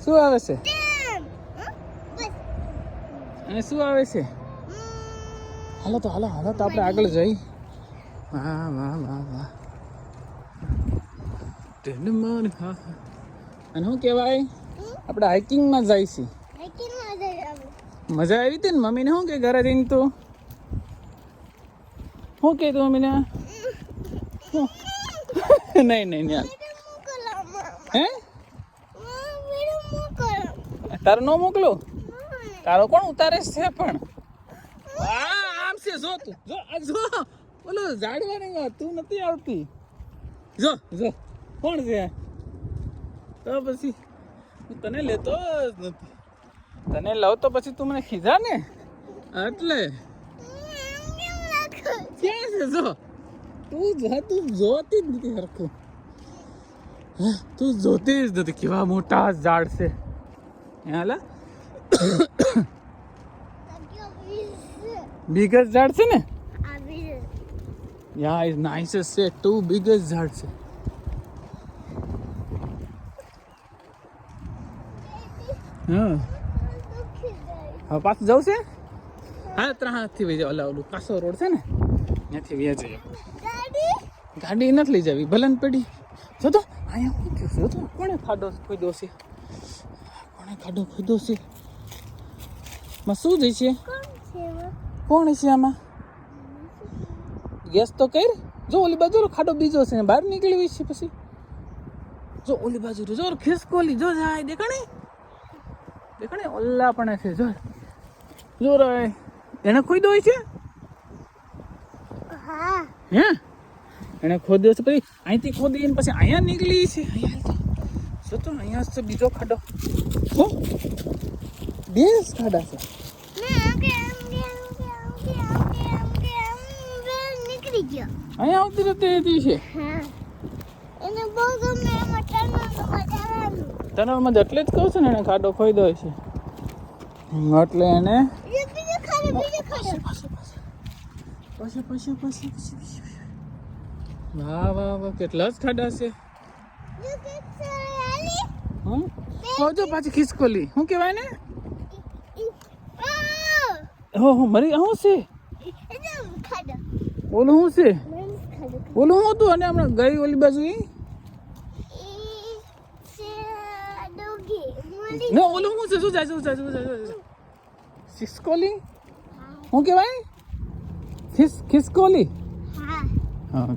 શું આવે છે? અને શું આવે છે? હાલો તો આપણે આગળ જઈ. વાહ વાહ વાહ વાહ. અને શું કહેવાય, આપણે હાઇકિંગમાં જાય છે. મજા આવી હતી ને? મમ્મીને શું કે ઘરે જઈને તું શું કે તું મમ્મીને? નહીં હે તારે ન મોકલો? તારો કોણ ઉતારે છે પણ? આમ છે જો તું જો બોલો ઝાડવાની વાત તું નથી આવતી. જો કોણ છે? તો પછી હું તને લેતો જ નથી. તને લઉં તો પછી તું મને ખીજા ને એટલે ક્યાં છે? જો તું જોતી જ નથી હરખું. તું જોતી જ નથી. કેવા મોટા ઝાડ છે. હાલા biggest ઝાડ છે ને? Yeah, it's nicest છે. 2 biggest ઝાડ છે. હા પાછું જવું છે? હા ત્રાથી વહી જાવ. ઓલું કાસો રોડ છે ને ત્યાંથી વ્યા જઈએ. ગાડી નથી લઈ જવી ભલે પડી. જો તો અહીંયા શું થયું છે? કોણે ખાડો ખોદ્યો છે? માં શું જઈ છે? કોણ છે આમાં? ગેસ તો કર. જો ઓલી બાજુ ખાડો બીજો છે, બહાર નીકળી હોય છે. પછી જો ઓલી બાજુ જો ખિસકોલી જો જાય દેખાણી ઓલા પણ છે. જો રે એને ખોદ્યો હોય છે. હે એને ખોદ્યો છે પછી અહીંથી ખોદી ને પછી અહીંયા નીકળી છે. અહીંયા છે બીજો ખાડો. બે ખાડા છે. અહીંયા આવતી રહેતી છે. ટનલમાં એટલે જ કહું છું ને એને ખાડો ખોદ્યો છે એટલે એને વાહ કેટલા જ ખાડા છે. જો પાછી ખિસકોલી શું કહેવાય ને? મરી શું છે? ઓલું શું છે? ઓલું શું હતું? અને હમણાં ગઈ ઓલી બાજુ ઓલું શું છે? શું જાય ખિસકોલી શું કહેવાય? ખિસકોલી. હા